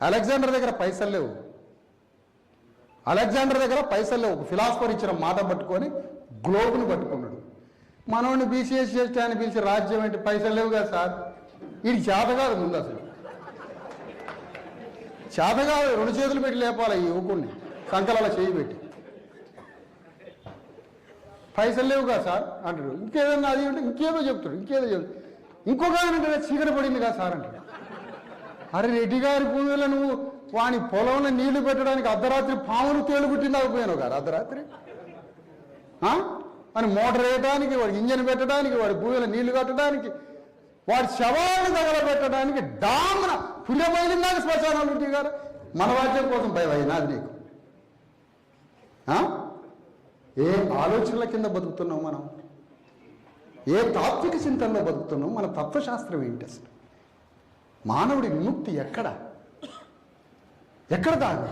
Alexander దగ్గర పైసలు లేవు. అలెగ్జాండర్ దగ్గర పైసలు లేవు. ఒక ఫిలాసఫర్ ఇచ్చిన మాట పట్టుకొని గ్లోబ్ను పట్టుకున్నాడు. మనోడిని బీసీఎస్ చేస్తే అని పిలిచి రాజ్యం ఏంటి, పైసలు లేవు కదా సార్, వీడికి చేత కాదు. ముందు అసలు చేత కాదు, 2 చేతులు పెట్టి లేపాలి ఈ యువకుడిని, సంకలాల చేయి పెట్టి. పైసలు లేవు కదా సార్ అంటాడు. ఇంకేదన్నా అది అంటే ఇంకేదో చెప్తాడు, ఇంకొక అంటే చీకటి పడింది కదా సార్ అంటాడు. అరే రెడ్డి గారి భూమిలో నువ్వు వాని పొలంలో నీళ్లు పెట్టడానికి అర్ధరాత్రి పాములు తేలు పుట్టింది అయిపోయాను గారు. అర్ధరాత్రి అని మోటార్ వేయడానికి, వాడి ఇంజన్ పెట్టడానికి, వాడి భూమిలో నీళ్లు కట్టడానికి, వాడి శవాలను తగలబెట్టడానికి డామ్న పుణ్యమైందాక శ్మశానాలు రెడ్డి గారు. మన రాజ్యం కోసం భయం అది నీకు? ఏ ఆలోచనల కింద బతుకుతున్నాం మనం? ఏ తాత్విక చింతనలో బతుకుతున్నాం? మన తత్వశాస్త్రం ఏంటి అసలు? మానవుడి విముక్తి ఎక్కడ దాకా?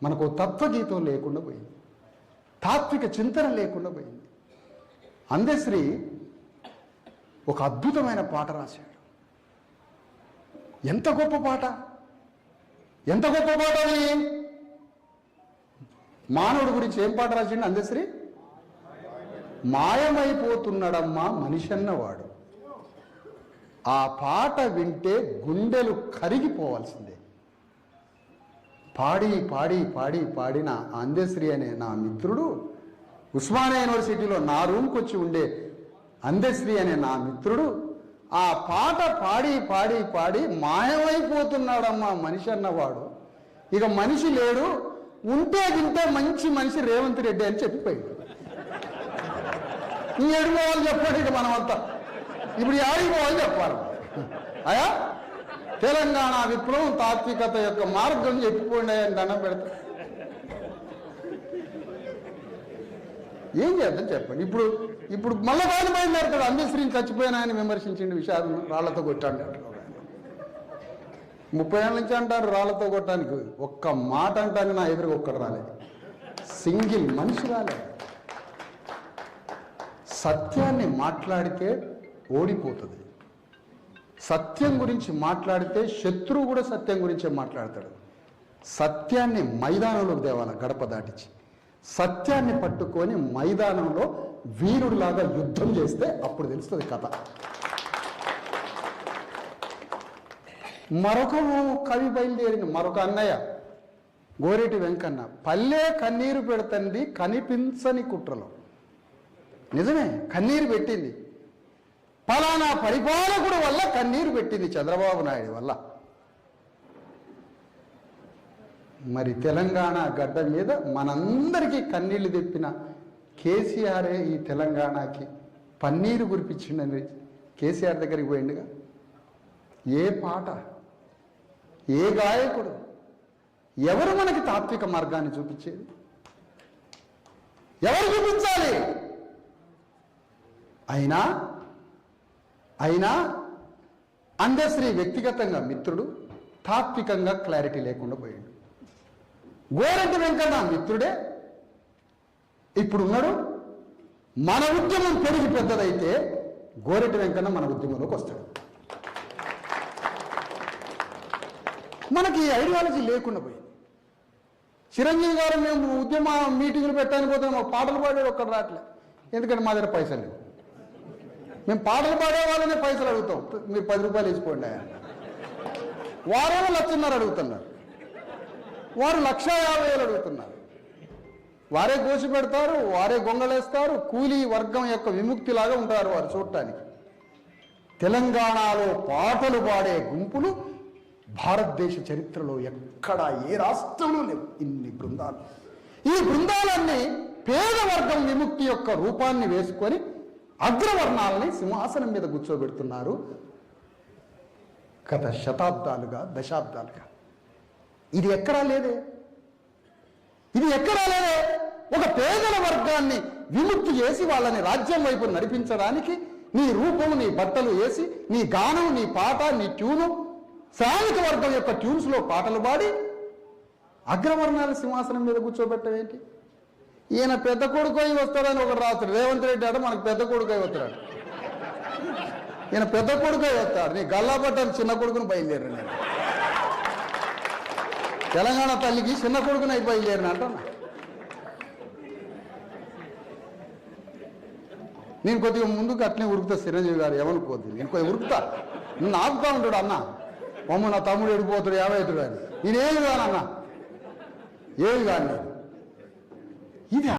మనకు తత్వగీతం లేకుండా పోయింది, తాత్విక చింతన లేకుండా పోయింది. అందశ్రీ ఒక అద్భుతమైన పాట రాశాడు. ఎంత గొప్ప పాట అది! మానవుడి గురించి ఏం పాట రాసిండు అందశ్రీ? మాయమైపోతున్నాడమ్మా మనిషి అన్నవాడు. ఆ పాట వింటే గుండెలు కరిగిపోవాల్సిందే. పాడిన అందశ్రీ అనే నా మిత్రుడు, ఉస్మానియా యూనివర్సిటీలో నా రూమ్కి వచ్చి ఉండే అందశ్రీ అనే నా మిత్రుడు ఆ పాట పాడి మాయమైపోతున్నాడమ్మా మనిషి అన్నవాడు. ఇక మనిషి లేడు, ఉంటే గింటే మంచి మనిషి రేవంత్ రెడ్డి అని చెప్పిపోయాడు. ఈ ఎడుకోవాలి చెప్పండి. ఇక మనమంతా ఇప్పుడు ఆడిపోవాలి చెప్పాలి. అయా తెలంగాణ విప్లవం తాత్వికత యొక్క మార్గం చెప్పిపోయింది అని దండం పెడతా. ఏం చేద్దాం చెప్పండి. ఇప్పుడు మళ్ళీ బాధ బయలుదేరుతాడు. అందశ్రీని చచ్చిపోయినా అని విమర్శించిండు, విషయాలను రాళ్లతో కొట్టాడు. 30 ఏళ్ళ నుంచి అంటారు రాళ్లతో కొట్టడానికి. ఒక్క మాట అంటానికి నా ఎదురుగా ఒక్కడు రాలేదు, సింగిల్ మనిషి రాలేదు. సత్యాన్ని మాట్లాడితే ఓడిపోతుంది. సత్యం గురించి మాట్లాడితే శత్రువు కూడా సత్యం గురించే మాట్లాడతాడు. సత్యాన్ని మైదానంలోకి తేవాలి, గడప దాటించి సత్యాన్ని పట్టుకొని మైదానంలో వీరుడిలాగా యుద్ధం చేస్తే అప్పుడు తెలుస్తుంది కథ. మరొక కవి బయలుదేరింది, మరొక అన్నయ్య గోరేటి వెంకన్న. పల్లె కన్నీరు పెడుతుంది కనిపించని కుట్రలో. నిజమే, కన్నీరు పెట్టింది. ఫలానా పరిపాలకుడు వల్ల కన్నీరు పెట్టింది, చంద్రబాబు నాయుడు వల్ల. మరి తెలంగాణ గడ్డ మీద మనందరికీ కన్నీళ్లు తెప్పిన కేసీఆరే ఈ తెలంగాణకి పన్నీరు కురిపించిండని కేసీఆర్ దగ్గరికి పోయిండుగా. ఏ పాట, ఏ గాయకుడు, ఎవరు మనకి తాత్విక మార్గాన్ని చూపించేది? ఎవరు చూపించాలి? అయినా అందశ్రీ వ్యక్తిగతంగా మిత్రుడు, తాత్వికంగా క్లారిటీ లేకుండా పోయాడు. గోరెడ్డి వెంకన్న మిత్రుడే, ఇప్పుడున్నాడు. మన ఉద్యమం పెరిగి పెద్దదైతే గోరెడ్డి వెంకన్న మన ఉద్యమంలోకి వస్తాడు. మనకి ఐడియాలజీ లేకుండా పోయింది. చిరంజీవి గారు మేము ఉద్యమ మీటింగులు పెట్టడానికి పోతే మాకు పాటలు పాడేది ఒక్కడు రావట్లే. ఎందుకంటే మా దగ్గర పైసలు లేవు. మేము పాటలు పాడే వాళ్ళనే పైసలు అడుగుతాం, మీరు 10 రూపాయలు వేసుకోండి. వారేమో 1,50,000 అడుగుతున్నారు, వారు 1,50,000 అడుగుతున్నారు. వారే గోసి పెడతారు, వారే గొంగళేస్తారు. కూలీ వర్గం యొక్క విముక్తిలాగా ఉంటారు వారు చూడటానికి. తెలంగాణలో పాటలు పాడే గుంపులు భారతదేశ చరిత్రలో ఎక్కడా ఏ రాష్ట్రంలో లేవు ఇన్ని బృందాలు. ఈ బృందాలన్నీ పేద వర్గం విముక్తి యొక్క రూపాన్ని వేసుకొని అగ్రవర్ణాలని సింహాసనం మీద కూర్చోబెడుతున్నారు గత శతాబ్దాలుగా, దశాబ్దాలుగా. ఇది ఎక్కడా లేదే. ఒక పేదల వర్గాన్ని విముక్తి చేసి వాళ్ళని రాజ్యం వైపు నడిపించడానికి నీ రూపం, నీ బట్టలు వేసి, నీ గానం, నీ పాట, నీ ట్యూను, శ్రామిక వర్గం యొక్క ట్యూన్స్లో పాటలు పాడి అగ్రవర్ణాల సింహాసనం మీద కూర్చోబెట్టవేంటి? ఈయన పెద్ద కొడుకై వస్తాడని ఒకడు రాస్తాడు. రేవంత్ రెడ్డి ఆడ మనకు పెద్ద కొడుకై వస్తాడు. ఈయన పెద్ద కొడుకై వస్తాడు, నీ గల్లాపట్టాను చిన్న కొడుకుని బయలుదేరాడు. నేను తెలంగాణ తల్లికి చిన్న కొడుకుని అయిపోయి అంటున్నా. నేను కొద్దిగా ముందుకు అట్లే ఉరుకుతా, చిరంజీవి గారు ఏమనుకోద్ది, నేను కొద్దిగా ఉరుకుతా, నన్ను ఆపుతా ఉంటాడు. అన్న మమ్మ నా తమ్ముడు ఎడిపోతాడు 50 అవుతాడు అని, నేనేమి కానన్నా, ఏమి కాదు. ఇది